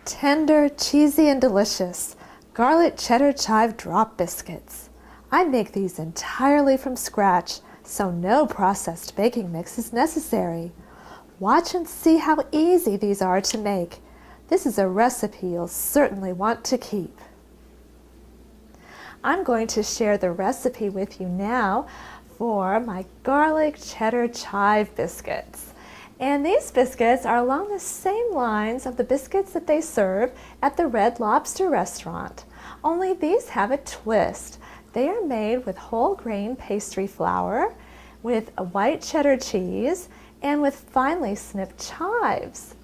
Tender, cheesy, and delicious garlic cheddar chive drop biscuits. I make these entirely from scratch, so no processed baking mix is necessary. Watch and see how easy these are to make. This is a recipe you'll certainly want to keep. I'm going to share the recipe with you now for my garlic cheddar chive biscuits. And these biscuits are along the same lines of the biscuits that they serve at the Red Lobster restaurant. Only these have a twist. They are made with whole grain pastry flour, with a white cheddar cheese, and with finely snipped chives.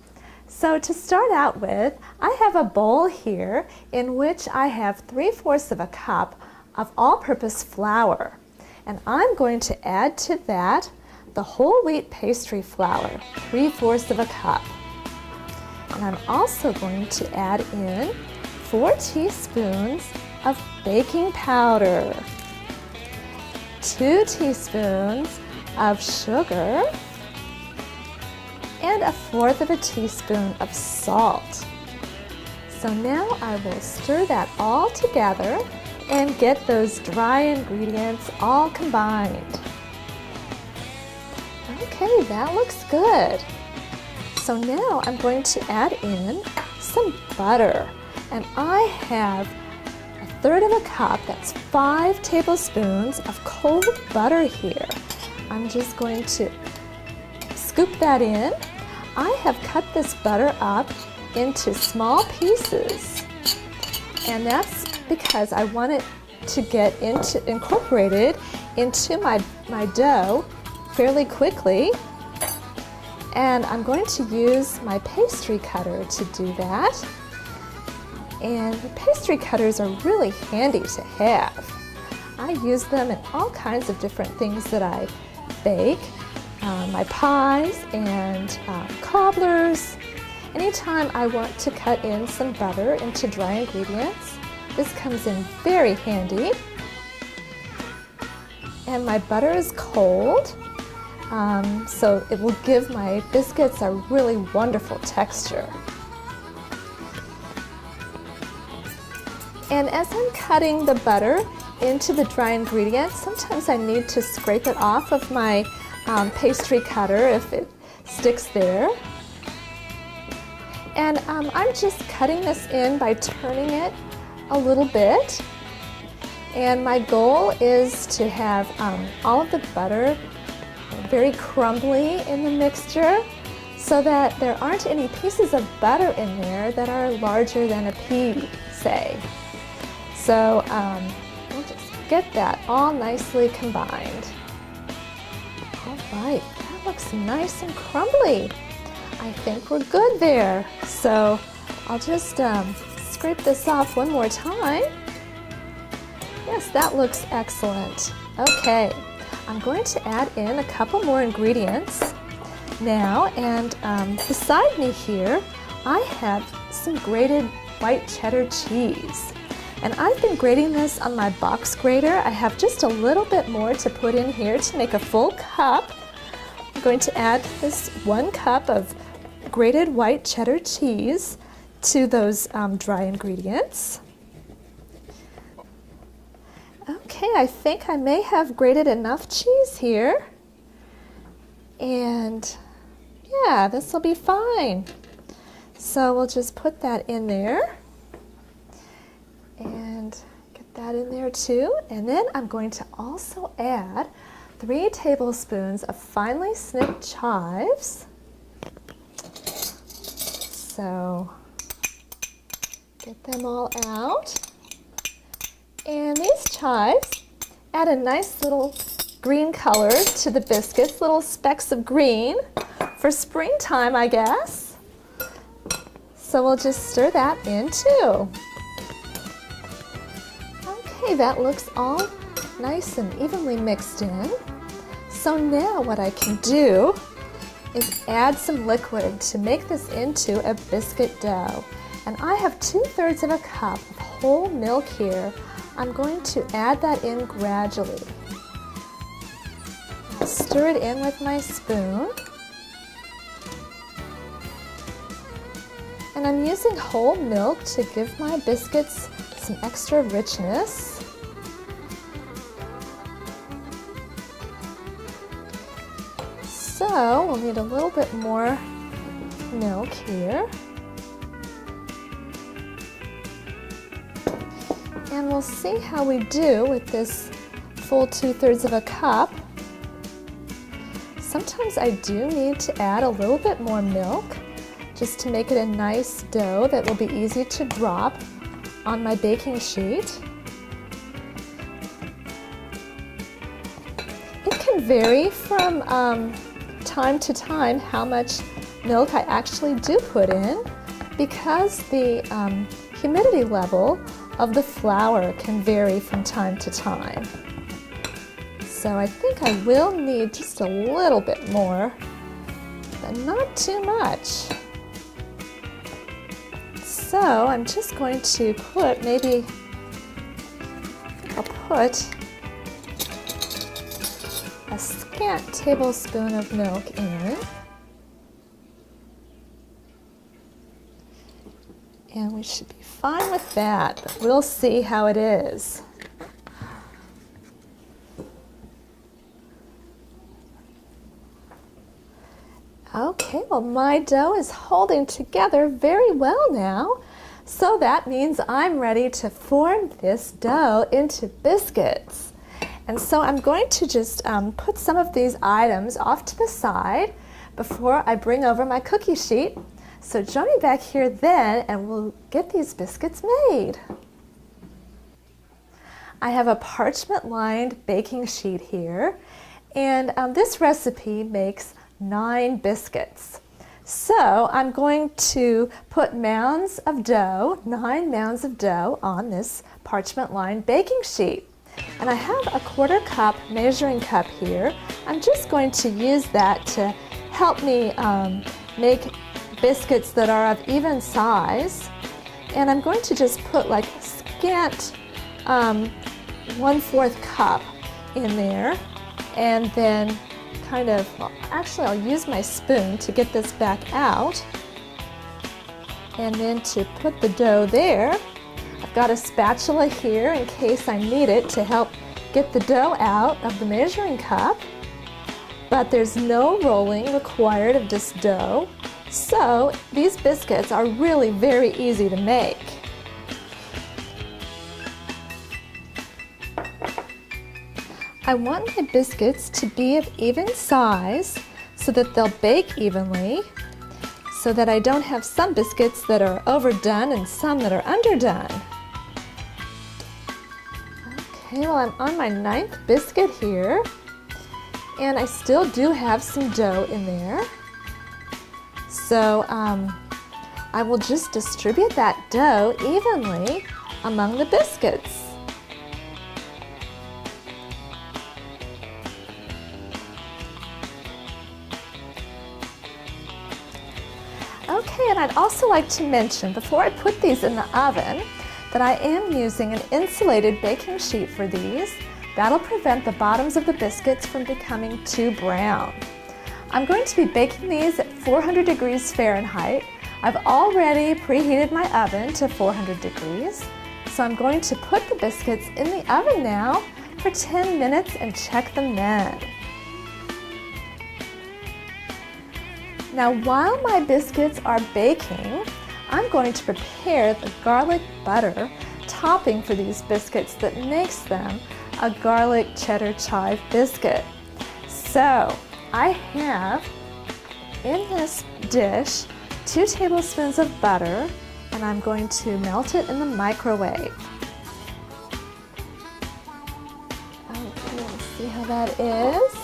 So to start out with, I have a bowl here in which I have 3/4 of a cup of all-purpose flour. And I'm going to add to that the whole wheat pastry flour, 3/4 of a cup. And I'm also going to add in 4 teaspoons of baking powder, 2 teaspoons of sugar, and 1/4 of a teaspoon of salt. So now I will stir that all together and get those dry ingredients all combined. Okay, that looks good. So now I'm going to add in some butter. And I have 1/3 of a cup, that's 5 tablespoons of cold butter here. I'm just going to scoop that in. I have cut this butter up into small pieces. And that's because I want it to get incorporated into my dough fairly quickly, and I'm going to use my pastry cutter to do that. And the pastry cutters are really handy to have. I use them in all kinds of different things that I bake, my pies and cobblers. Anytime I want to cut in some butter into dry ingredients, this comes in very handy. And my butter is cold. So it will give my biscuits a really wonderful texture. And as I'm cutting the butter into the dry ingredients, sometimes I need to scrape it off of my pastry cutter if it sticks there. And I'm just cutting this in by turning it a little bit. And my goal is to have all of the butter very crumbly in the mixture so that there aren't any pieces of butter in there that are larger than a pea, say. So we'll just get that all nicely combined. All right, that looks nice and crumbly. I think we're good there. So I'll just scrape this off one more time. Yes, that looks excellent. Okay. I'm going to add in a couple more ingredients now, and beside me here I have some grated white cheddar cheese. And I've been grating this on my box grater. I have just a little bit more to put in here to make a full cup. I'm going to add this 1 cup of grated white cheddar cheese to those dry ingredients. Okay, I think I may have grated enough cheese here. And yeah, this will be fine. So we'll just put that in there. And get that in there too. And then I'm going to also add 3 tablespoons of finely snipped chives. So get them all out. And these chives add a nice little green color to the biscuits, little specks of green for springtime, I guess. So we'll just stir that in too. Okay, that looks all nice and evenly mixed in. So now what I can do is add some liquid to make this into a biscuit dough. And I have 2/3 of a cup of whole milk here. I'm going to add that in gradually. I'll stir it in with my spoon. And I'm using whole milk to give my biscuits some extra richness. So we'll need a little bit more milk here. And we'll see how we do with this full 2/3 of a cup. Sometimes I do need to add a little bit more milk just to make it a nice dough that will be easy to drop on my baking sheet. It can vary from time to time how much milk I actually do put in because the humidity level of the flour can vary from time to time. So I think I will need just a little bit more, but not too much. So I'm just going to put I'll put a scant tablespoon of milk in. And we should be fine with that, but we'll see how it is. Okay, well my dough is holding together very well now, so that means I'm ready to form this dough into biscuits. And so I'm going to just put some of these items off to the side before I bring over my cookie sheet. So join me back here then and we'll get these biscuits made. I have a parchment-lined baking sheet here, and this recipe makes 9 biscuits. So I'm going to put mounds of dough, 9 mounds of dough on this parchment-lined baking sheet. And I have a 1/4 cup measuring cup here. I'm just going to use that to help me make biscuits that are of even size. And I'm going to just put like a scant 1/4 cup in there, and then actually I'll use my spoon to get this back out, and then to put the dough there. I've got a spatula here in case I need it to help get the dough out of the measuring cup, but there's no rolling required of this dough, so these biscuits are really very easy to make. I want my biscuits to be of even size so that they'll bake evenly, so that I don't have some biscuits that are overdone and some that are underdone. Okay, well I'm on my 9th biscuit here, and I still do have some dough in there. So I will just distribute that dough evenly among the biscuits. Okay, and I'd also like to mention before I put these in the oven that I am using an insulated baking sheet for these. That'll prevent the bottoms of the biscuits from becoming too brown. I'm going to be baking these at 400 degrees Fahrenheit. I've already preheated my oven to 400 degrees, so I'm going to put the biscuits in the oven now for 10 minutes and check them then. Now while my biscuits are baking, I'm going to prepare the garlic butter topping for these biscuits that makes them a garlic cheddar chive biscuit. So I have in this dish 2 tablespoons of butter, and I'm going to melt it in the microwave. Okay, let's see how that is.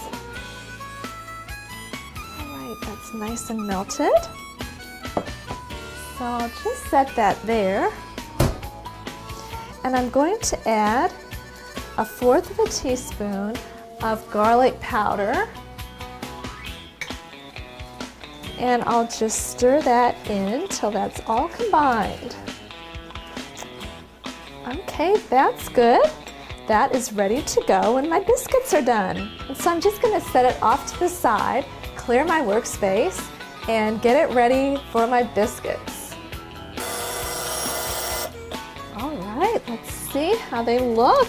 That's nice and melted. So I'll just set that there. And I'm going to add 1/4 teaspoon of garlic powder. And I'll just stir that in till that's all combined. Okay, that's good. That is ready to go when my biscuits are done. And so I'm just going to set it off to the side, clear my workspace, and get it ready for my biscuits. see how they look?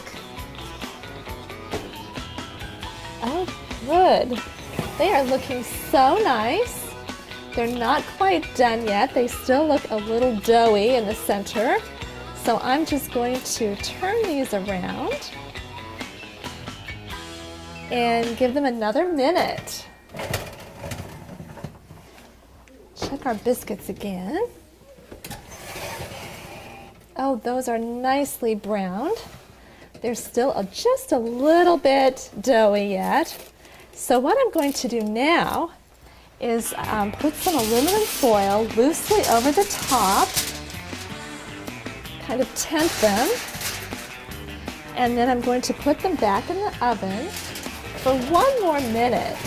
Oh, good. They are looking so nice. They're not quite done yet. They still look a little doughy in the center. So I'm just going to turn these around and give them another minute. Check our biscuits again. Oh, those are nicely browned. They're still just a little bit doughy yet. So what I'm going to do now is put some aluminum foil loosely over the top, kind of tent them, and then I'm going to put them back in the oven for 1 more minute.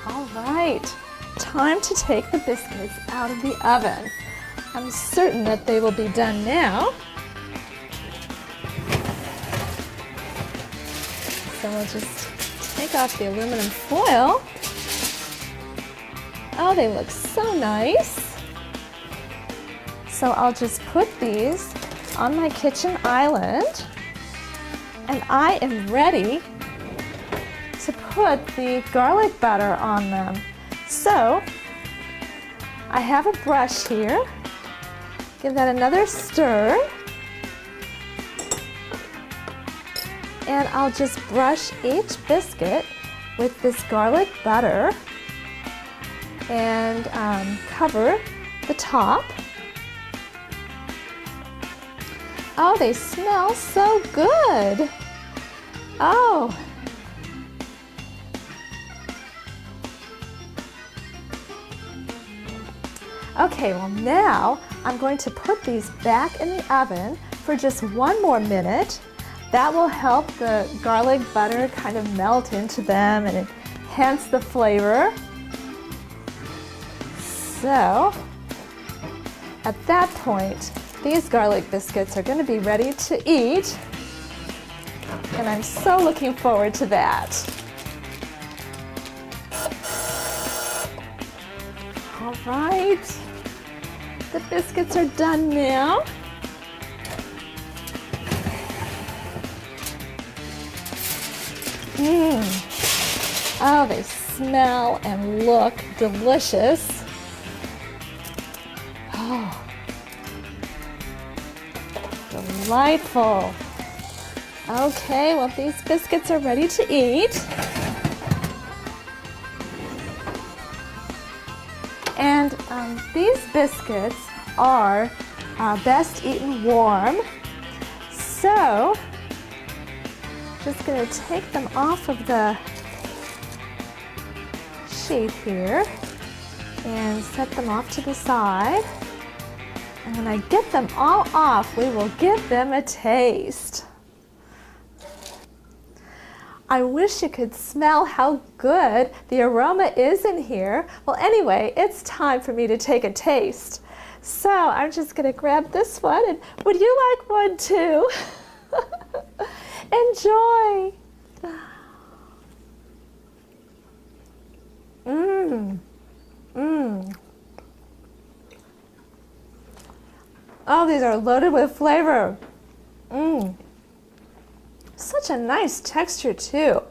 All right, time to take the biscuits out of the oven. I'm certain that they will be done now. So we'll just take off the aluminum foil. Oh, they look so nice. So I'll just put these on my kitchen island, and I am ready to put the garlic butter on them. So I have a brush here. Give that another stir. And I'll just brush each biscuit with this garlic butter and cover the top. Oh, they smell so good. Oh. Okay, well now I'm going to put these back in the oven for just 1 more minute. That will help the garlic butter kind of melt into them and enhance the flavor. So, at that point, these garlic biscuits are going to be ready to eat, and I'm so looking forward to that. All right, the biscuits are done now. Oh, they smell and look delicious. Oh, delightful. Okay, well, these biscuits are ready to eat. And these biscuits are best eaten warm. So, just going to take them off of the sheet here and set them off to the side. And when I get them all off, we will give them a taste. I wish you could smell how good the aroma is in here. Well, anyway, it's time for me to take a taste. So I'm just going to grab this one, and would you like one too? Enjoy. Oh, these are loaded with flavor. Such a nice texture too.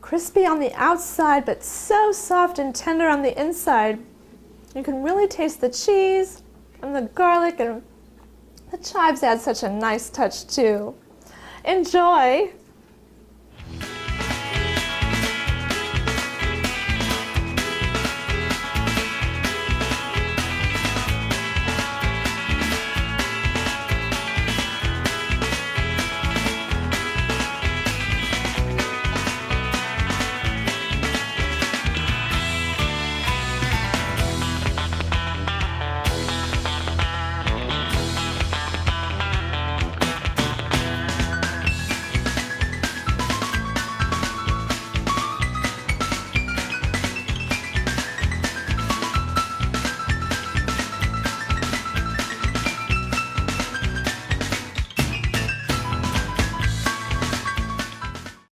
Crispy on the outside, but so soft and tender on the inside. You can really taste the cheese and the garlic, and the chives add such a nice touch too. Enjoy!